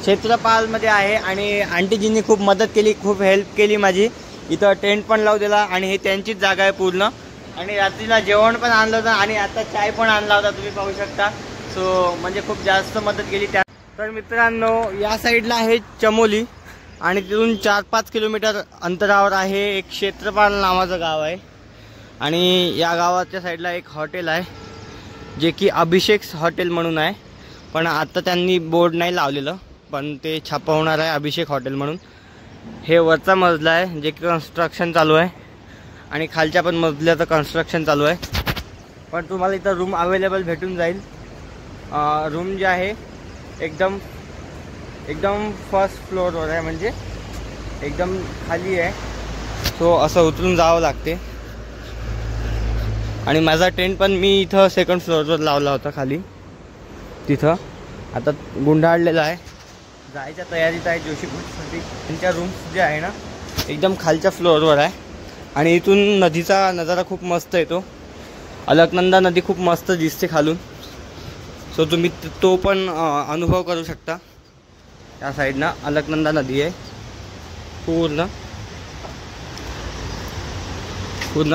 क्षेत्रपालमध्ये आहे आणि आंटीजींनी खूप मदत केली, खूप हेल्प केली माझी. इथं टेंट पण लावू दिला आणि हे त्यांचीच जागा आहे पूर्ण. आणि रात्रीला जेवण पण आणलं होतं आणि आता चाय पण आणला होता, तुम्ही पाहू शकता. सो म्हणजे खूप जास्त मदत केली त्या. तर मित्रांनो, या साईडला आहे चमोली आणि तिथून 4-5 किलोमीटर अंतरावर आहे एक क्षेत्रपाल नावाचं गाव आहे. आणि या गावाच्या साईडला एक हॉटेल आहे जे की अभिषेक हॉटेल म्हणून आहे. पण आता त्यांनी बोर्ड नाही लावलेलं, पण ते छापवणार आहे अभिषेक हॉटेल म्हणून. हे वरचा मजला आहे जे की कन्स्ट्रक्शन चालू आहे आणि खालच्या पण मजल्याचं कन्स्ट्रक्शन चालू आहे. पण तुम्हाला इथं रूम अवेलेबल भेटून जाईल. रूम जे आहे एकदम फर्स्ट फ्लोअरवर आहे, म्हणजे एकदम खाली आहे. सो असं उतरून जावं लागते. आणि माझा टेंट पण मी इथं सेकंड फ्लोअरवर लावला होता खाली. तिथं आता गुंडाळलेला आहे, जायच्या तयारीत आहे जोशीपूरसाठी. त्यांच्या रूम्स जे आहे ना एकदम खालच्या फ्लोअरवर आहे. आणि इथून नदीचा नजारा खूप मस्त येतो. अलकनंदा नदी खूप मस्त दिसते खालून. सो तुम्ही तो पण अनुभव करू शकता. त्या साईडनं अलकनंदा नदी आहे. पूर्ण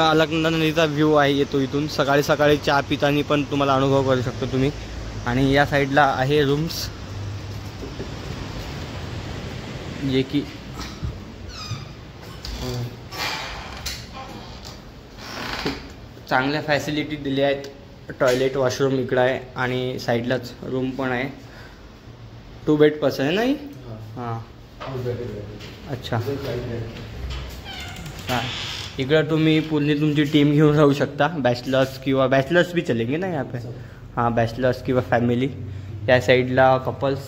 अलकनंदा नदीचा व्ह्यू आहे येतो इथून. सकाळी सकाळी चहा पितानी पण तुम्हाला अनुभव करू शकतो तुम्ही. आणि या साईडला आहे रूम्स जे की चांगल्या फॅसिलिटी दिल्या आहेत. टॉयलेट वॉशरूम इकडं आहे आणि साईडलाच रूम पण आहे. 2 बेड पर्सन आहे नाही? हां, अच्छा. हां, इकडं तुम्ही पूर्ण तुमची टीम घेऊन राहू शकता. बॅचलर्स किंवा बॅचलर्स भी चलेंगे ना यहाँ पे. हां, बॅचलर्स किंवा फॅमिली. या साईडला कपल्स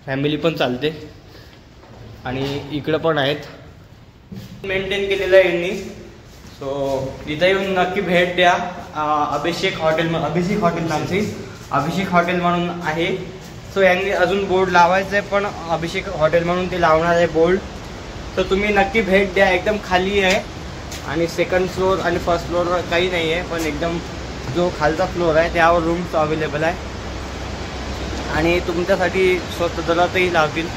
फॅमिली पण चालते. आणि इकडं पण आहेत, मेंटेन केलेलं आहे यांनी. सो इथं येऊन नक्की भेट द्या. अभिषेक हॉटेल नामची अभिषेक हॉटेल म्हणून आहे. सो यांनी अजून बोर्ड लावायचं आहे, पण अभिषेक हॉटेल म्हणून ते लावणार आहे बोर्ड. तर तुम्ही नक्की भेट द्या. एकदम खाली आहे आणि सेकंड फ्लोअर आणि फर्स्ट फ्लोअरवर काही नाही आहे, पण एकदम जो खालचा फ्लोअर आहे त्यावर रूम्स अवेलेबल आहे. आणि तुमच्यासाठी स्वस्त दरातही लावतील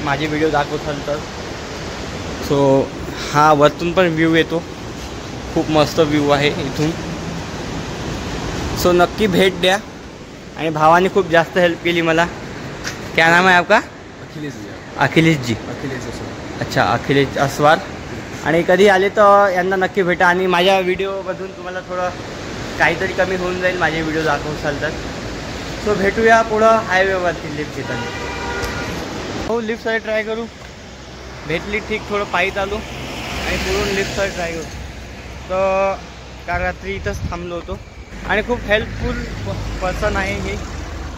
माझे व्हिडिओ दाखवताल तर. सो हा वरतून पण व्ह्यू येतो, खूप मस्त व्ह्यू आहे इथून. सो नक्की भेट द्या. आणि भावाने खूप जास्त हेल्प केली मला. क्या नाम है आपका? अखिलेश जी. अच्छा, अखिलेश अस्वार. आणि कधी आले तर यांना नक्की भेटा. आणि माझ्या व्हिडिओमधून तुम्हाला थोडं काहीतरी कमी होऊन जाईल माझे व्हिडिओ दाखवसाल तर. सो भेटूया पुढं हायवेवरती लिफ्ट घेताना. हो, लिफ्टसाठी ट्राय करू. भेटली ठीक, थोडं पायी चालू आणि पुढून लिफ्टसाठी ट्राय करू. तर काल रात्री इथंच थांबलो होतो. आणि खूप हेल्पफुल पर्सन आहे हे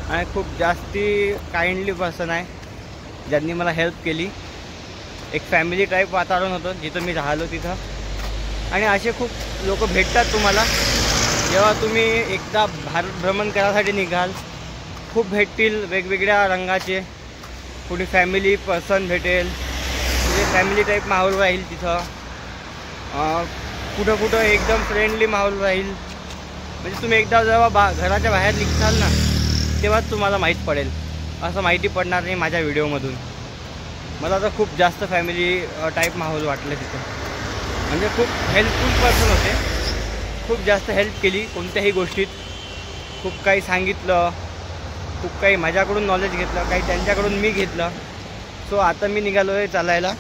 आणि खूप जास्ती काइंडली पर्सन आहे ज्यांनी मला हेल्प केली. एक फॅमिली टाईप वातावरण होतं जिथं मी राहिलो तिथं. आणि असे खूप लोक भेटतात तुम्हाला जेव्हा तुम्ही एकदा भारत भ्रमण करायसाठी निघाल. खूप भेटतील वेगवेगळ्या रंगाचे. कुठे फॅमिली पर्सन भेटेल, म्हणजे फॅमिली टाईप माहोल राहील तिथं. कुठं कुठं एकदम फ्रेंडली माहोल राहील. म्हणजे तुम्ही एकदा जेव्हा घराच्या बाहेर निघताल ना तेव्हाच तुम्हाला माहीत पडेल. असं माहिती पडणार नाही माझ्या व्हिडिओमधून. मला तर खूप जास्त फॅमिली टाईप माहोल वाटलं तिथं. म्हणजे खूप हेल्पफुल पर्सन होते. खूप जास्त हेल्प केली कोणत्याही गोष्टीत. खूप काही सांगितलं, खूप काही माझ्याकडून नॉलेज घेतलं, काही त्यांच्याकडून मी घेतलं. सो आता मी निघालो आहे चालायला.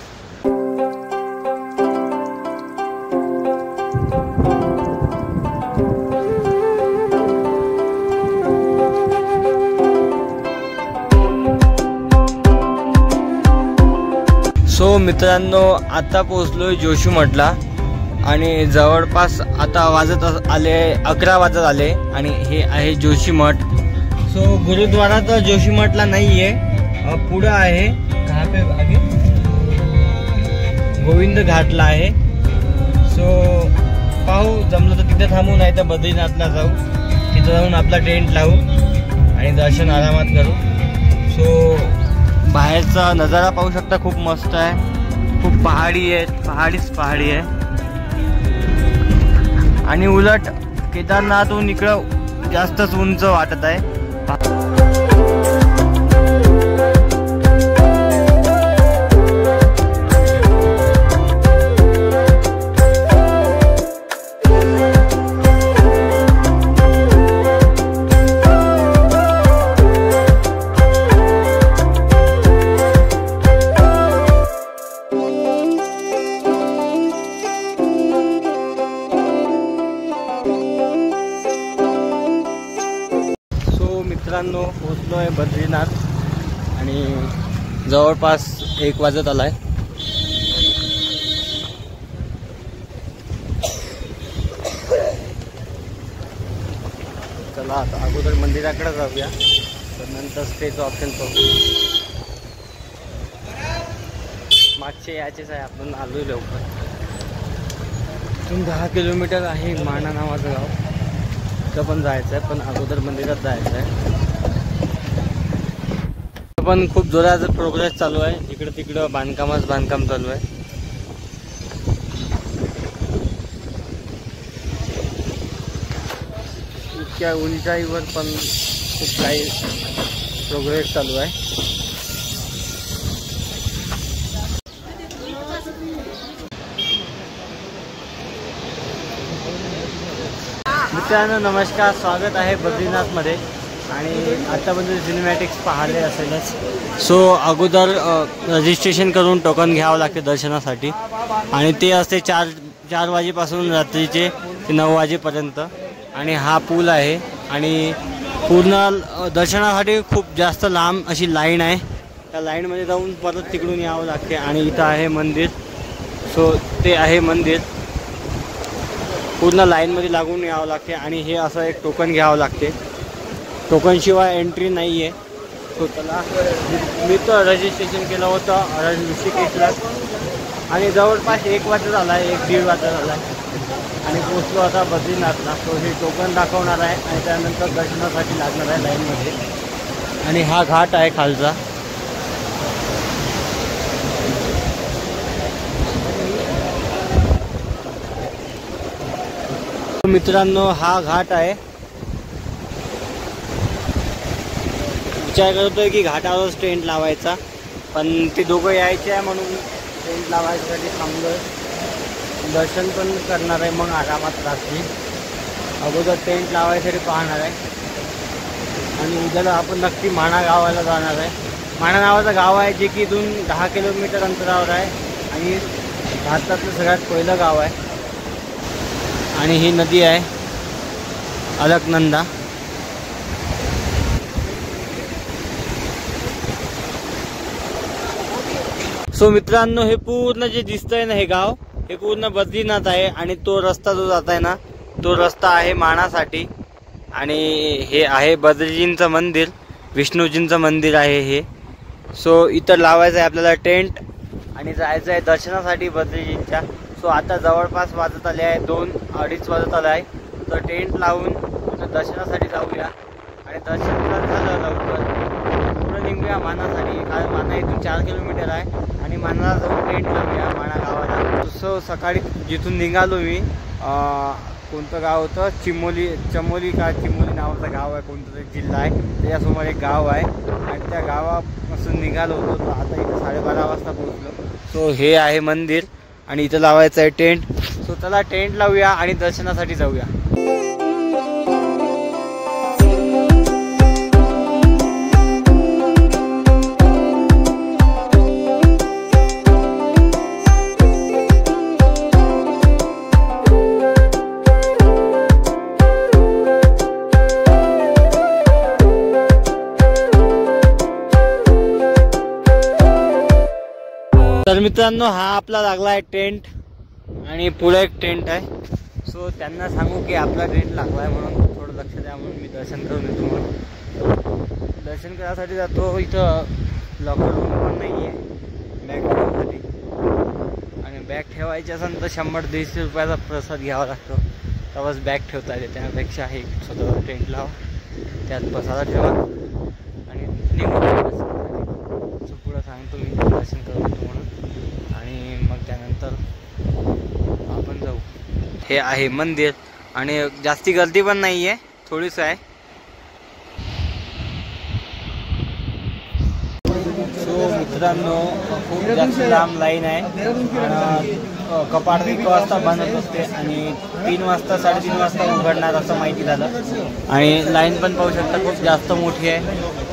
सो मित्रांनो, आता पोचलोय जोशीमठला आणि जवळपास आता वाजत आले 11 वाजत आले. आणि हे आहे जोशीमठ. सो गुरुद्वारा तर जोशीमठला नाही आहे, पुढं आहे. कहाँ पे आगे? गोविंद घाटला आहे. सो पाहू, जमलं तर तिथे थांबू, नाही तर बद्रीनाथला जाऊ. तिथं जाऊन आपला टेंट लावू आणि दर्शन आरामात करू. सो बाहेरचा नजारा पाहू शकता, खूप मस्त आहे. खूप पहाडी आहेत, पहाडी आहे. आणि उलट केदारनाथहून इकडं जास्तच उंच वाटत आहे. पोचलो आहे बद्रीनाथ आणि जवळपास 1 वाजत आलाय. चला आता अगोदर मंदिराकडे जाऊया, तर नंतर स्टेचं ऑप्शन पाहू. मागचे याचेच आहे, आपण आलोय लवकर. इथून 10 किलोमीटर आहे माणा नावाचं गाव. तिथं पण जायचं आहे, पण अगोदर मंदिरात जायचं आहे. पण खूप जोराचा प्रोग्रेस चालू आहे. इकडं तिकडं बांधकाम चालू आहे. इतक्या उंचाईवर पण खूप काही प्रोग्रेस चालू आहे. मित्रांनो नमस्कार, स्वागत आहे बद्रीनाथमध्ये. आणि आतापर्यंत सिनेमॅटिक्स पाहिले असेलच. सो अगोदर रजिस्ट्रेशन करून टोकन घ्यावं लागते दर्शनासाठी, आणि ते असते 4 वाजेपासून रात्रीचे ते 9 वाजेपर्यंत. आणि हा पूल आहे आणि पूर्ण दर्शनासाठी खूप जास्त लांब अशी लाईन आहे. त्या लाईनमध्ये जाऊन परत तिकडून यावं लागते. आणि इथं आहे मंदिर. सो ते आहे मंदिर, पूर्ण लाईनमध्ये लागून यावं लागते. आणि हे असं एक टोकन घ्यावं लागते. टोकनशिवाय एंट्री नाही आहे. सो त्याला मी तर रजिस्ट्रेशन केलं होतं ऋषिकेशला, आणि जवळपास 1 वाजता झाला आहे, 1-1.5 वाजता झाला आहे. आणि पोचलो आता बद्रीनाथला. सो हे टोकन दाखवणार आहे आणि त्यानंतर दर्शनासाठी लागणार आहे लाईनमध्ये. आणि हा घाट आहे खालचा. मित्रांनो हा घाट आहे. विचार करतोय की घाटावरच टेंट लावायचा, पण ते दोघं यायचे आहे म्हणून टेंट लावायसाठी थांबलोय. दर्शन पण करणार आहे मग आरामात रात्री. अगोदर टेंट लावायसाठी पाहणार आहे. आणि उद्याला आपण नक्की माणा गावाला जाणार आहे. माणा नावाचं गाव आहे जे की इथून 10 किलोमीटर अंतरावर आहे आणि भारतातलं सगळ्यात पहिलं गाव आहे. आणि ही नदी आहे अलकनंदा. सो मित्रांनो हे पूर्ण जे दिसतंय ना हे गाव, हे पूर्ण बद्रीनाथ आहे. आणि तो रस्ता जो जात आहे ना तो रस्ता आहे माणासाठी. आणि हे आहे बद्रीजींचं मंदिर, विष्णूजींचं मंदिर आहे हे. सो इथं लावायचं आहे आपल्याला टेंट आणि जायचं आहे दर्शनासाठी बद्रीजींच्या. सो आता जवळपास वाजत आले आहे 2-2:30 वाजत आले आहे. तर टेंट लावून दर्शनासाठी जाऊया. आणि दर्शन झालं लवकर पुढं निघूया मानासाठी. माना इथून 4 किलोमीटर आहे. आणि मानाला जाऊन टेंट लावूया माणा गावाला. सो सकाळी जिथून निघालो मी, कोणतं गाव होतं, चिमोली नावाचं गाव आहे, कोणतं तरी जिल्हा आहे, त्याच्यासमोर एक गाव आहे. आणि त्या गावापासून निघालो होतो. तर आता इथं 12:30 वाजता पोहोचलो. सो हे आहे मंदिर आणि इथं लावायचं आहे टेंट. सो चला टेंट लावूया आणि दर्शनासाठी जाऊया. तर मित्रांनो हा आपला लागला आहे टेंट आणि पुढे एक टेंट आहे. सो त्यांना सांगू की आपला टेंट लागला आहे म्हणून थोडं लक्ष द्या म्हणून मी दर्शन करून येतो. म्हणून दर्शन करायसाठी जातो. इथं लॉकर रूम पण नाही आहे बॅग ठेवण्यासाठी. आणि बॅग ठेवायची असेल तर 100-150 रुपयाचा प्रसाद घ्यावा लागतो, तेव्हाच बॅग ठेवता येते. त्यापेक्षा हे स्वतः टेंट लावा, त्यात प्रसाद ठेवा आणि निघून पुढं सांगतो मी दर्शन करून येतो म्हणून. आणि मग त्यानंतर आपण जाऊ. हे आहे मंदिर आणि जास्ती गर्दी पण नाही आहे, थोडीच आहे. सो मित्रांनो खूप जास्त लांब लाईन आहे. कपाट 1 वाजता बंद होत असते आणि 3 वाजता 3:30 वाजता उघडणार असं माहिती झालं. आणि लाईन पण पाहू शकता खूप जास्त मोठी आहे.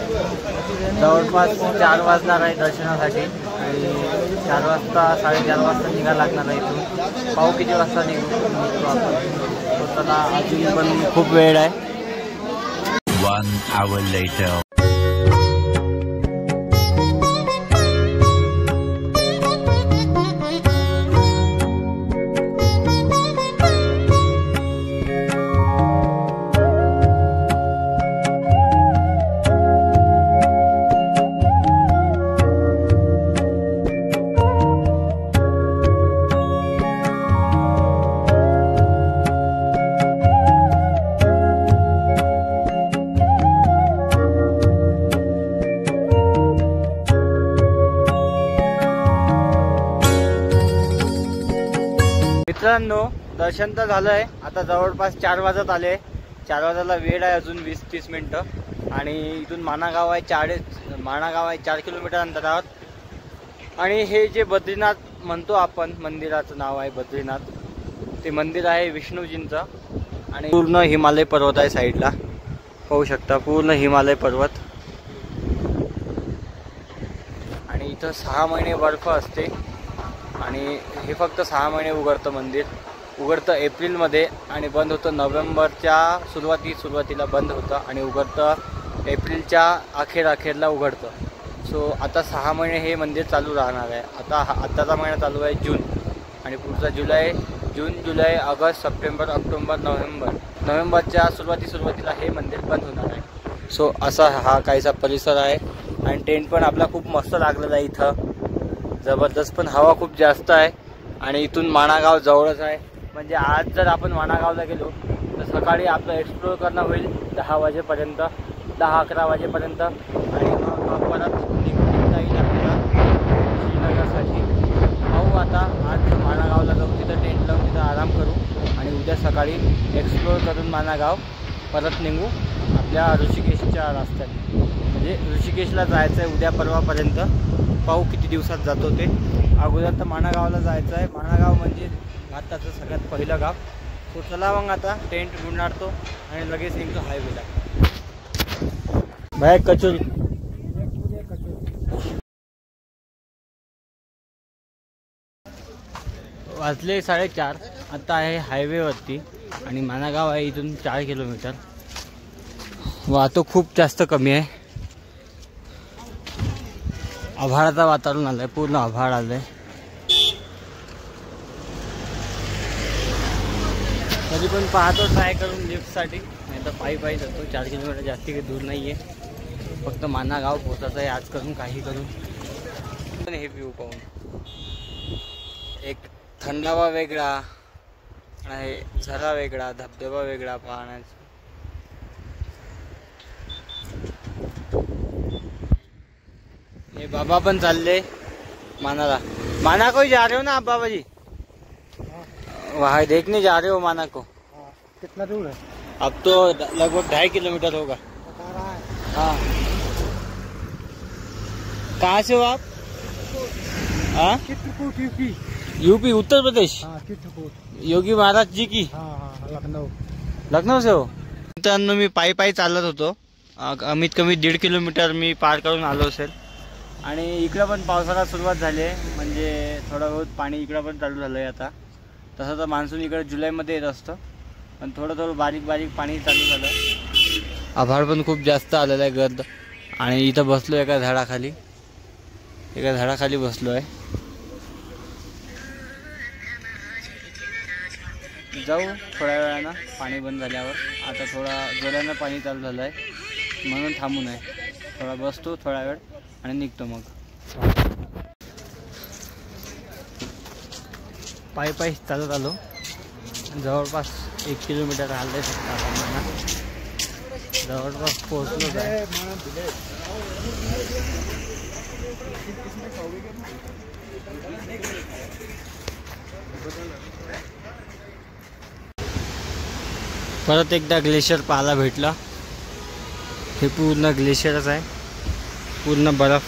जवळपास 4 वाजणार आहे दर्शनासाठी. आणि 4 वाजता 4:30 वाजता निघायला लागणार आहे इथून. पाहू किती वाजता निघतो आपण. स्वतःला अजून पण खूप वेळ आहे. 1 hour later. मित्रांनो दर्शन तर झालंय, आता जवळपास 4 वाजत आले. 4 वाजायला वेळ आहे अजून 20-30 मिनटं. आणि इथून मानागाव आहे 4 किलोमीटर अंतरावर. आणि हे जे बद्रीनाथ म्हणतो आपण, मंदिराचं नाव आहे बद्रीनाथ. ते मंदिर आहे विष्णूजींचं. आणि पूर्ण हिमालय पर्वत आहे साईडला, पाहू शकता पूर्ण हिमालय पर्वत. आणि इथं 6 महिने बर्फ असते. आणि हे फक्त 6 महिने उघडतं मंदिर. उघडतं एप्रिलमध्ये आणि बंद होतं नोव्हेंबरच्या सुरुवातीला बंद होतं आणि उघडतं एप्रिलच्या अखेरला उघडतं. सो आता 6 महिने हे मंदिर चालू राहणार आहे. आत्ताचा महिना चालू आहे जून, आणि पुढचा जून, जुलै, ऑगस्ट, सप्टेंबर, ऑक्टोबर, नोव्हेंबरच्या सुरुवातीला हे मंदिर बंद होणार आहे. सो असा हा काहीसा परिसर आहे. आणि टेंट पण आपला खूप मस्त लागलेला आहे इथं, जबरदस्त. पण हवा खूप जास्त आहे. आणि इथून माणागाव जवळच आहे. म्हणजे आज जर आपण माणागावला गेलो तर सकाळी आपलं एक्सप्लोर करणं होईल 10 वाजेपर्यंत, 10-11 वाजेपर्यंत. आणि मग परत निघता येईल आपल्याला श्रीनगरसाठी. पाहू आता, आज माणागावला जाऊ, तिथं टेंट लावून तिथं आराम करू आणि उद्या सकाळी एक्सप्लोर करून माणागाव परत निघू आपल्या ऋषिकेशच्या रस्त्यात. म्हणजे ऋषिकेशला जायचं आहे उद्या परवापर्यंत. पाहू किती दिवसात जातो ते. अगोदर तर माणागावला जायचं आहे. माणागाव म्हणजे भारताचं सगळ्यात पहिलं गाव. तो चला मग आता टेंट गुंडाळतो आणि लगेच निघतो हायवेला. बाय कचोरी. वाजले 4:30. आता आहे हायवेवरती आणि माणागाव आहे इथून 4 किलोमीटर. वाहतूक खूप जास्त कमी आहे. आभाळाचं वातावरण आलंय, पूर्ण आभाळ आलंय. तरी पण पाहतो ट्राय करून लिफ्टसाठी, नाही तर पायी जातो. 4 किलोमीटर जास्ती काही दूर नाही आहे, फक्त माणागाव पोचायचं आहे आज करून काही करून. पण हे व्ह्यू पाहून एक थंडावा वेगळा आहे, झरा वेगळा, धबधबा वेगळा पाहण्याचा. ये बाबा पण चालले माना को जा रहे हो ना आप बाबा जी? वहाँ देखने जा रहे हो माना को? कितना दूर है? अब तो लगभग 2.5 किलोमीटर होगा. हाँ. कहाँ से हो आप? हाँ, चित्रकूट यूपी. यूपी उत्तर प्रदेश. हाँ, चित्रकूट. योगी महाराज जी की. हाँ, लखनऊ से हो. मित्रांनो मी पायी चालत होतो. कमीत कमी 1.5 किलोमीटर मी पार करून आलो असेल. आणि इकडं पण पावसाला सुरुवात झाली आहे, म्हणजे थोडं बहुत पाणी इकडं पण चालू झालं आहे आता. तसं तर मान्सून इकडे जुलैमध्ये येत असतं, पण थोडं बारीक पाणी चालू झालं. आभाळ पण खूप जास्त आलेलं आहे, गर्द. आणि इथं बसलो एका झाडाखाली बसलो आहे. जाऊ थोड्या वेळानं पाणी बंद झाल्यावर. आता थोडा जोरानं पाणी चालू झालं आहे म्हणून थांबू नये. थोडा बसतो थोडा वेळ आणि निघतो मग. पायी चालत आलो. जवळपास 1 किलोमीटर आलं आहे फक्त आता. जवळपास पोहोचलो आहे. परत एकदा ग्लेशियर पाहायला भेटलं. हे पूर्ण ग्लेशियरच आहे, पूर्ण बर्फ.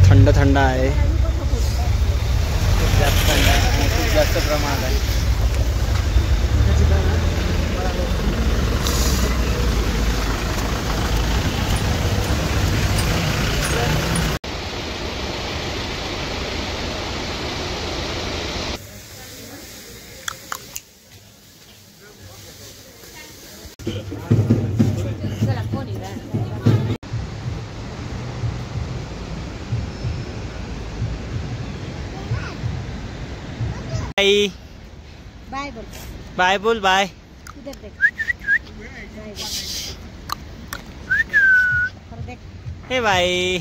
थंड आहे, खूप जास्त थंड आहे, खूप जास्त प्रमाणात आहे. बाय बोल. बाय बोल. बाय. इधर देख. देख. हे बाय.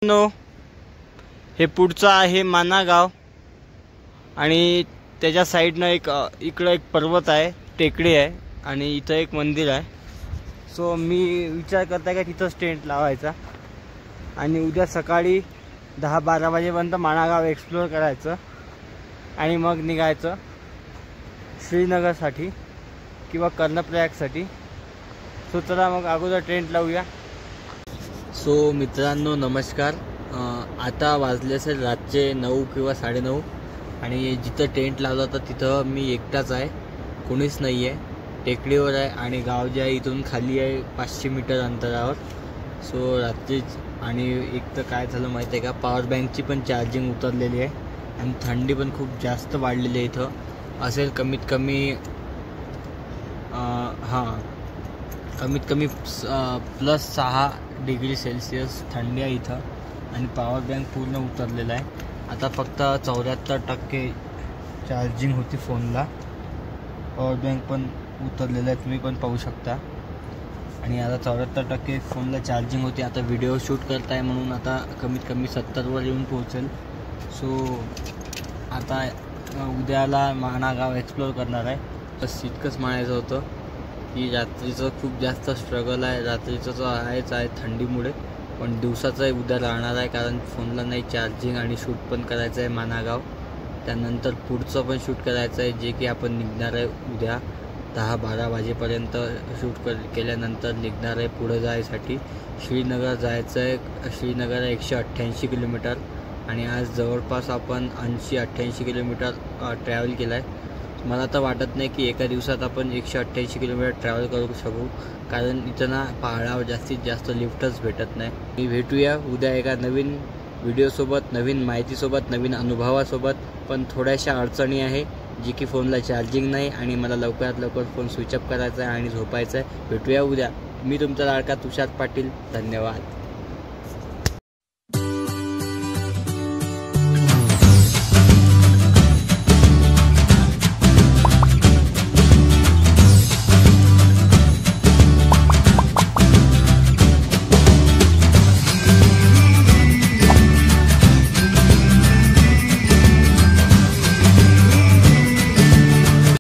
नो, हे पुढचं आहे मानागाव आणि त्याच्या साईडनं एक इकडं एक पर्वत आहे, टेकडी आहे आणि इथं एक मंदिर आहे. सो मी विचार करताय का तिथंच टेंट लावायचा आणि उद्या सकाळी 10-12 वाजेपर्यंत माणागाव एक्सप्लोअर करायचं आणि मग निघायचं श्रीनगरसाठी किंवा कर्णप्रयागसाठी. सो चला मग अगोदर टेंट लावूया. सो मित्रांनो नमस्कार. आता वाजले असेल रातचे 9 किंवा 9:30 आणि जिथं टेंट लावला होता तिथं मी एकटाच आहे, कोणीच नाही आहे. टेकडीवर आहे आणि गाव जे आहे इथून खाली आहे 500 मीटर अंतरावर. सो रात्रीच आणि एक तर काय झालं माहिती आहे का, पॉवर बँकची पण चार्जिंग उतरलेली आहे आणि थंडी पण खूप जास्त वाढलेली आहे. इथं असेल कमीत कमी कमीत कमी +6 डिग्री सेल्सिअस थंडी आहे इथं आणि पॉवर बँक पूर्ण उतरलेला आहे. आता फक्त 74% चार्जिंग होती फोनला. पॉवर बँक पण उतरलेला आहे, तुम्ही पण पाहू शकता. आणि आता 74% फोनला चार्जिंग होती. आता व्हिडिओ शूट करताय म्हणून आता कमीत कमी 70वर येऊन पोहोचेल. सो आता उद्याला माणागाव एक्सप्लोअर करणार आहे. बस इतकंच म्हणायचं होतं की रात्रीचं खूप जास्त स्ट्रगल आहे. रात्रीचं तर आहेच आहे थंडीमुळे, पण दिवसाचंही उद्या राहणार आहे कारण फोनला नाही चार्जिंग आणि शूट पण करायचं आहे माणागाव. त्यानंतर पुढचं पण शूट करायचं आहे जे की आपण निघणार आहे उद्या 10-12 वाजेपर्यंत शूट केल्यानंतर निघणार आहे पुढं जायसाठी. श्रीनगर जायचं आहे. श्रीनगर 188 किलोमीटर आणि आज जवळपास आपण 80-88 किलोमीटर ट्रॅव्हल केलं आहे. मला तर वाटत नाही की एका दिवसात आपण 188 किलोमीटर ट्रॅव्हल करू शकू कारण इथं ना पहाडावर जास्तीत जास्त लिफ्टच भेटत नाही. मी भेटूया उद्या एका नवीन व्हिडिओसोबत, नवीन माहितीसोबत, नवीन अनुभवासोबत. पण थोड्याशा अडचणी आहे जी की फोनला चार्जिंग नाही आणि मला लवकरात लवकर फोन स्विच ऑफ करायचा आहे आणि झोपायचं आहे. भेटूया उद्या. मी तुमचा लाडका तुषार पाटील. धन्यवाद.